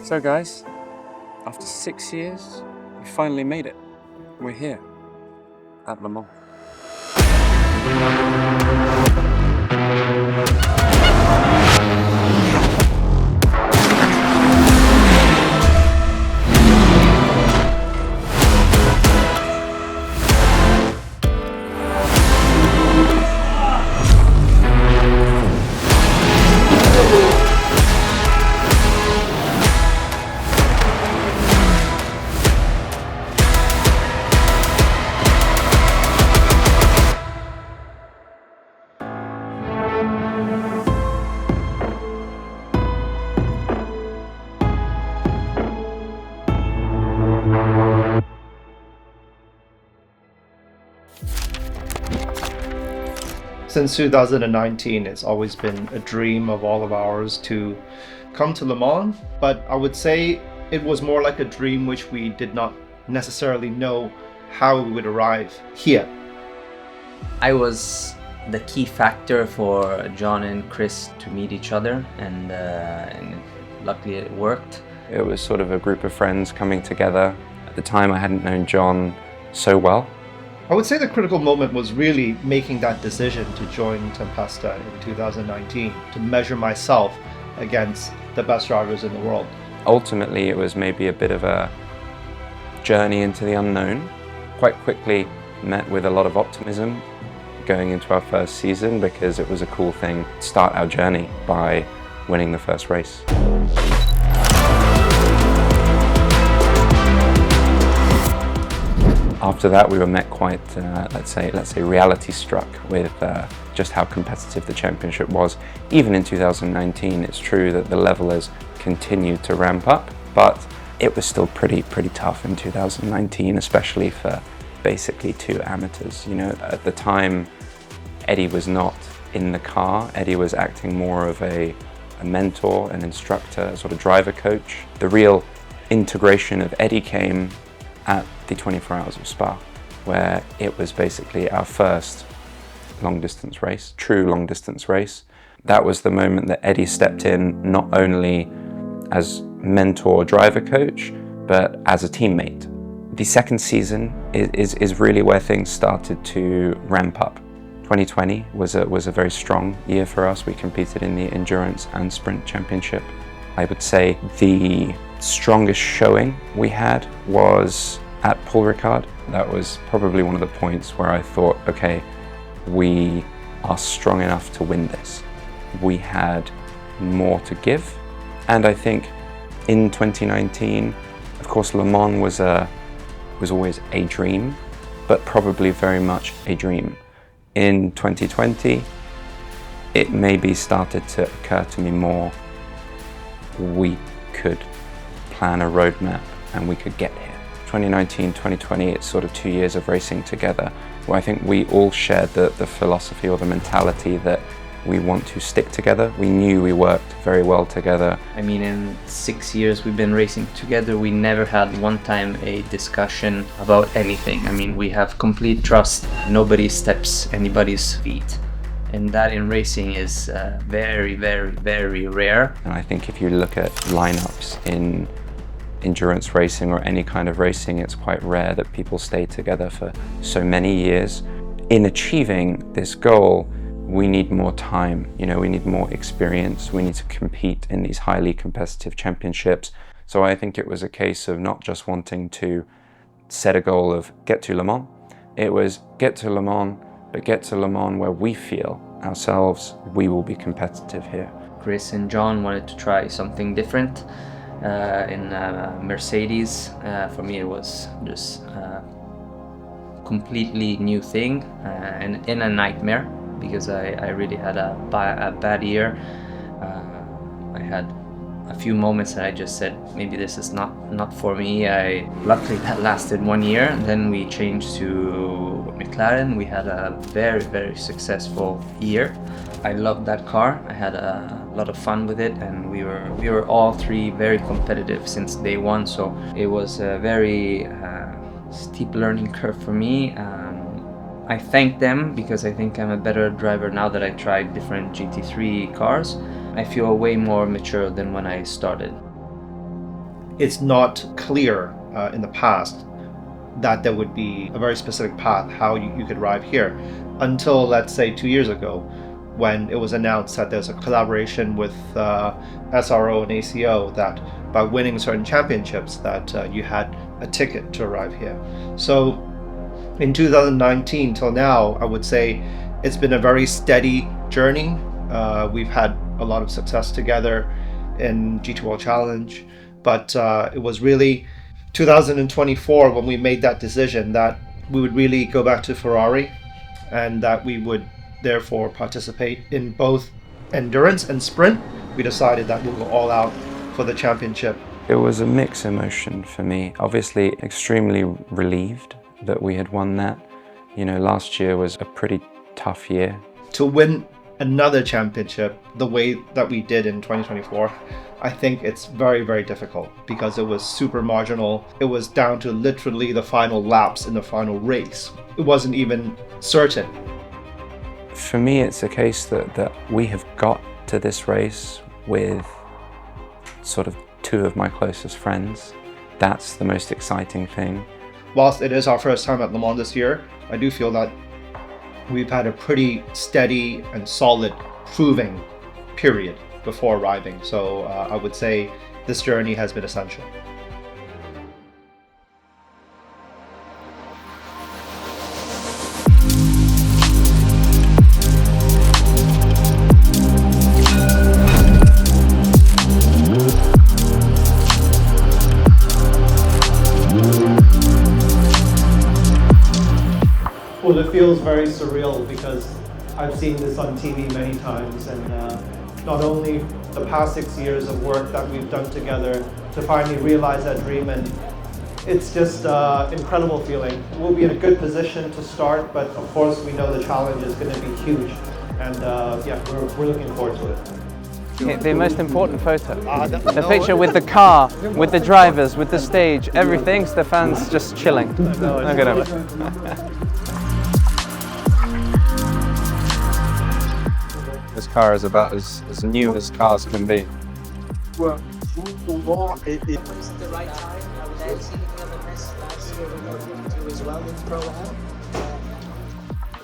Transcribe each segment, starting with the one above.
So guys, after 6 years, we finally made it. We're here at Le Mans. Since 2019, it's always been a dream of all of ours to come to Le Mans, but I would say it was more like a dream which we did not necessarily know how we would arrive here. I was the key factor for John and Chris to meet each other, and luckily it worked. It was sort of a group of friends coming together. At the time, I hadn't known John so well. I would say the critical moment was really making that decision to join Tempesta in 2019, to measure myself against the best drivers in the world. Ultimately, it was maybe a bit of a journey into the unknown. Quite quickly met with a lot of optimism going into our first season, because it was a cool thing to start our journey by winning the first race. After that, we were met quite, let's say reality struck with just how competitive the championship was. Even in 2019, it's true that the level has continued to ramp up, but it was still pretty tough in 2019, especially for basically two amateurs. You know, at the time, Eddie was not in the car. Eddie was acting more of a mentor, an instructor, a sort of driver coach. The real integration of Eddie came at the 24 Hours of Spa, where it was basically our first long distance race, true long distance race. That was the moment that Eddie stepped in, not only as mentor, driver coach, but as a teammate. The second season is really where things started to ramp up. 2020 was a very strong year for us. We competed in the endurance and sprint championship. I would say the strongest showing we had was at Paul Ricard. That was probably one of the points where I thought, okay, we are strong enough to win this. We had more to give. And I think in 2019, of course, Le Mans was always a dream, but probably very much a dream. In 2020, it maybe started to occur to me more, we could plan a roadmap and we could get here. 2019, 2020, it's sort of 2 years of racing together, where I think we all shared the philosophy or the mentality that we want to stick together. We knew we worked very well together. I mean, in 6 years we've been racing together, we never had one time a discussion about anything. I mean, we have complete trust. Nobody steps anybody's feet. And that in racing is very, very, very rare. And I think if you look at lineups in endurance racing or any kind of racing, it's quite rare that people stay together for so many years. In achieving this goal, we need more time, you know, we need more experience, we need to compete in these highly competitive championships. So I think it was a case of not just wanting to set a goal of get to Le Mans, it was get to Le Mans, but get to Le Mans where we feel ourselves we will be competitive here. Chris and John wanted to try something different in Mercedes. For me, it was just a completely new thing and in a nightmare, because I really had a bad year. I had a few moments that I just said, maybe this is not for me. Luckily that lasted 1 year, and then we changed to McLaren. We had a very, very successful year. I loved that car. I had a lot of fun with it, and we were all three very competitive since day one. So it was a very steep learning curve for me. I thank them, because I think I'm a better driver now that I tried different GT3 cars. I feel way more mature than when I started. it's not clear in the past that there would be a very specific path how you could arrive here until, let's say, 2 years ago, when it was announced that there's a collaboration with SRO and ACO, that by winning certain championships that you had a ticket to arrive here. So in 2019 till now, I would say it's been a very steady journey. We've had a lot of success together in GT World Challenge, but it was really 2024 when we made that decision that we would really go back to Ferrari and that we would therefore participate in both endurance and sprint. We decided that we'll go all out for the championship. It was a mixed emotion for me. Obviously extremely relieved that we had won that. You know, last year was a pretty tough year. To win another championship the way that we did in 2024, I think it's very, very difficult because it was super marginal. It was down to literally the final laps in the final race. It wasn't even certain. For me, it's a case that we have got to this race with sort of two of my closest friends. That's the most exciting thing. Whilst it is our first time at Le Mans this year, I do feel that we've had a pretty steady and solid proving period before arriving. So I would say this journey has been essential. Well, it feels very surreal because I've seen this on TV many times, and not only the past 6 years of work that we've done together to finally realize that dream, and it's just incredible feeling. We'll be in a good position to start, but of course we know the challenge is going to be huge, and yeah, we're looking forward to it. The most important photo. The picture with the car, with the drivers, with the stage, everything. Stefan's just chilling. Look at him. This car is about as new as cars can be. What is the right time? Have you guys seen anything of the mess last year with as well in Pro-Am?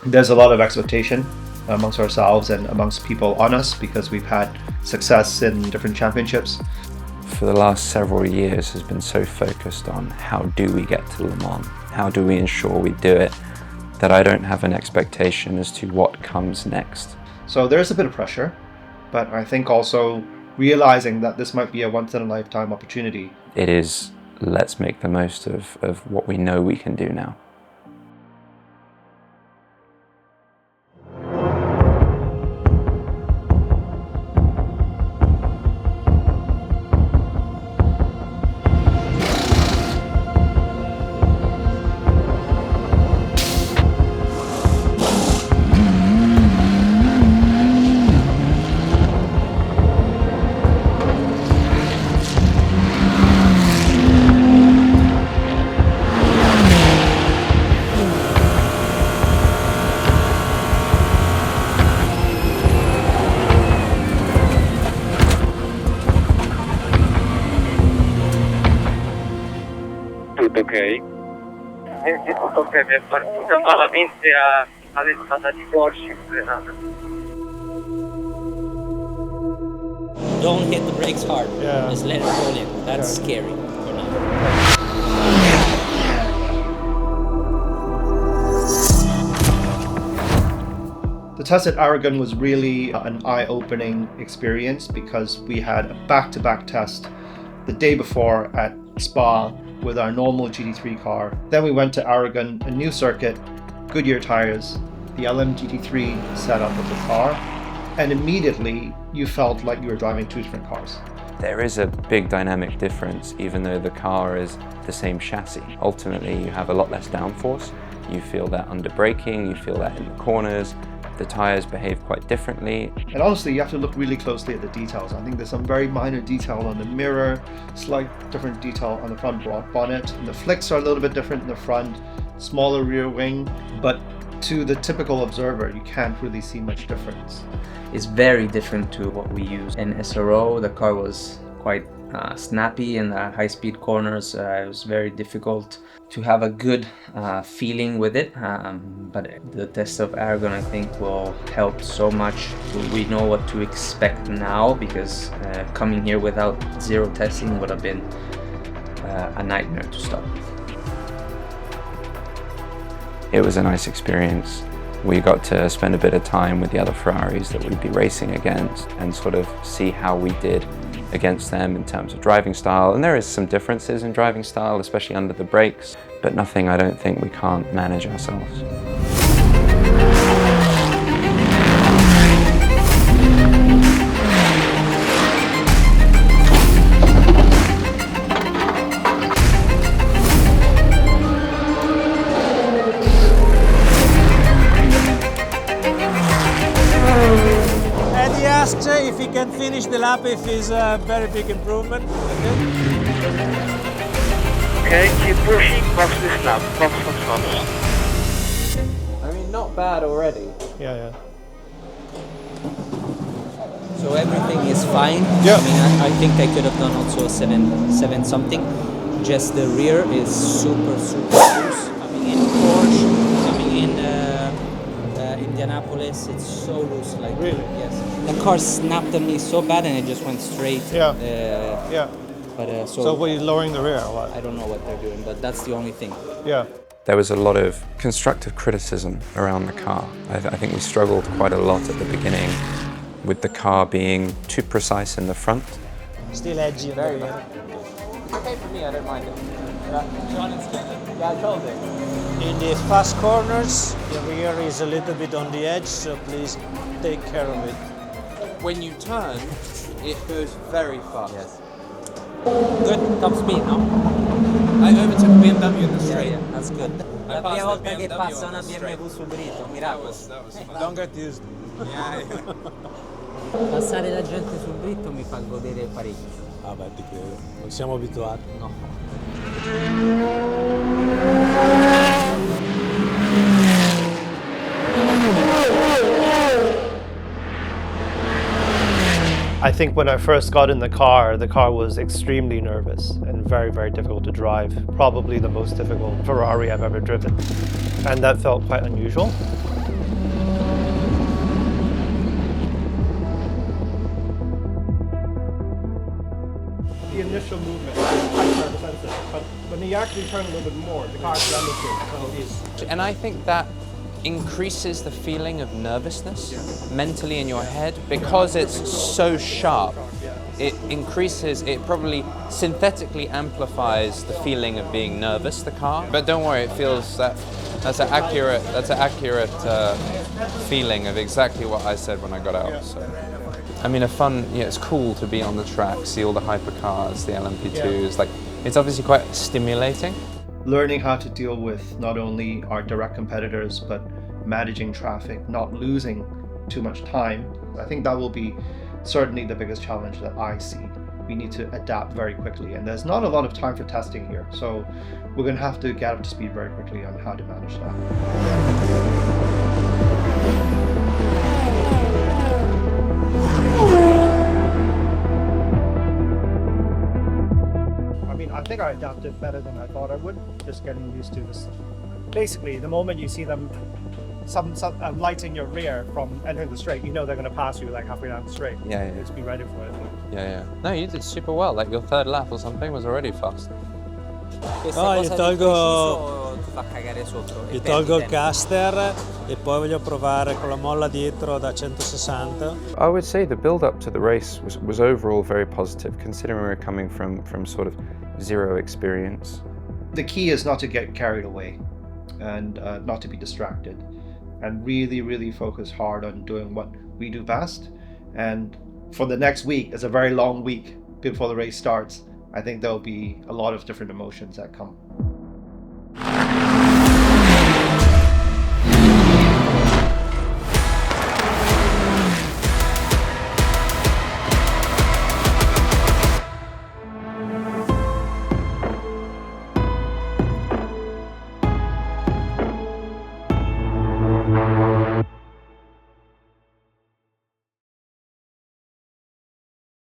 There's a lot of expectation amongst ourselves and amongst people on us because we've had success in different championships. For the last several years has been so focused on how do we get to Le Mans, how do we ensure we do it, that I don't have an expectation as to what comes next. So there's a bit of pressure, but I think also realizing that this might be a once-in-a-lifetime opportunity. It is, let's make the most of what we know we can do now. Ok. Tutto ok, mi è partita malamente a ventata di Porsche frenata. Don't hit the brakes hard. Just let it roll in. That's scary for now. The test at Aragon was really an eye-opening experience because we had a back-to-back test the day before at Spa with our normal GT3 car. Then we went to Aragon, a new circuit, Goodyear tires, the LM GT3 setup of the car, and immediately you felt like you were driving two different cars. There is a big dynamic difference even though the car is the same chassis. Ultimately you have a lot less downforce, you feel that under braking, you feel that in the corners, the tyres behave quite differently. And honestly, you have to look really closely at the details. I think there's some very minor detail on the mirror, slight different detail on the front bonnet, and the flicks are a little bit different in the front, smaller rear wing, but to the typical observer, you can't really see much difference. It's very different to what we use. In SRO, the car was quite snappy in the high-speed corners. It was very difficult to have a good feeling with it, but the test of Aragon, I think, will help so much. We know what to expect now, because coming here without zero testing would have been a nightmare to start. It was a nice experience. We got to spend a bit of time with the other Ferraris that we'd be racing against and sort of see how we did against them in terms of driving style. And there is some differences in driving style, especially under the brakes, but nothing I don't think we can't manage ourselves. If he can finish the lap, if it's a very big improvement. Okay, keep pushing, box this lap, box. I mean, not bad already. Yeah. So everything is fine. Yeah. I mean, I think I could have done also seven something. Just the rear is super loose. Coming in Porsche, coming in Indianapolis, it's so loose. Like Really? Yes. The car snapped on me so bad, and it just went straight. Yeah. Yeah. But So were you lowering the rear or what? I don't know what they're doing, but that's the only thing. Yeah. There was a lot of constructive criticism around the car. I think we struggled quite a lot at the beginning with the car being too precise in the front. Still edgy. Very good. It's okay for me, I don't mind it. Yeah, I told him. In the fast corners, the rear is a little bit on the edge, so please take care of it. When you turn, it goes very fast. Yes. Good, top speed, no? I overtook a BMW in the straight. Yeah, that's good. I La prima passed the volta che BMW passa on una the straight. BMW sul dritto, That miracolo. was fun. Don't get used. Yeah. Passare la gente sul dritto mi fa godere parecchio. Ah beh, ti credo. Non siamo abituati. No. I think when I first got in the car was extremely nervous and very, very difficult to drive. Probably the most difficult Ferrari I've ever driven. And that felt quite unusual. The initial movement is quite nerve sensitive, but when you actually turn a little bit more, the car is. And I think that increases the feeling of nervousness mentally in your head because it's so sharp. It increases, it probably synthetically amplifies the feeling of being nervous, the car. But don't worry, it feels that's an accurate feeling of exactly what I said when I got out. So. I mean, it's cool to be on the track, see all the hypercars, the LMP2s. Like, it's obviously quite stimulating. Learning how to deal with not only our direct competitors, but managing traffic, not losing too much time. I think that will be certainly the biggest challenge that I see. We need to adapt very quickly, and there's not a lot of time for testing here. So we're going to have to get up to speed very quickly on how to manage that. I think I adapted better than I thought I would, just getting used to this. Basically, the moment you see them, some light in your rear from entering the straight, you know they're going to pass you like halfway down the straight. Yeah. Just be ready for it. Yeah. No, you did super well. Like your third lap or something was already fast. No, gli tolgo il caster e poi voglio provare con la molla dietro da 160. I would say the build-up to the race was overall very positive, considering we were coming from sort of zero experience. The key is not to get carried away and not to be distracted, and really, really focus hard on doing what we do best. And for the next week, it's a very long week before the race starts. I think there'll be a lot of different emotions that come.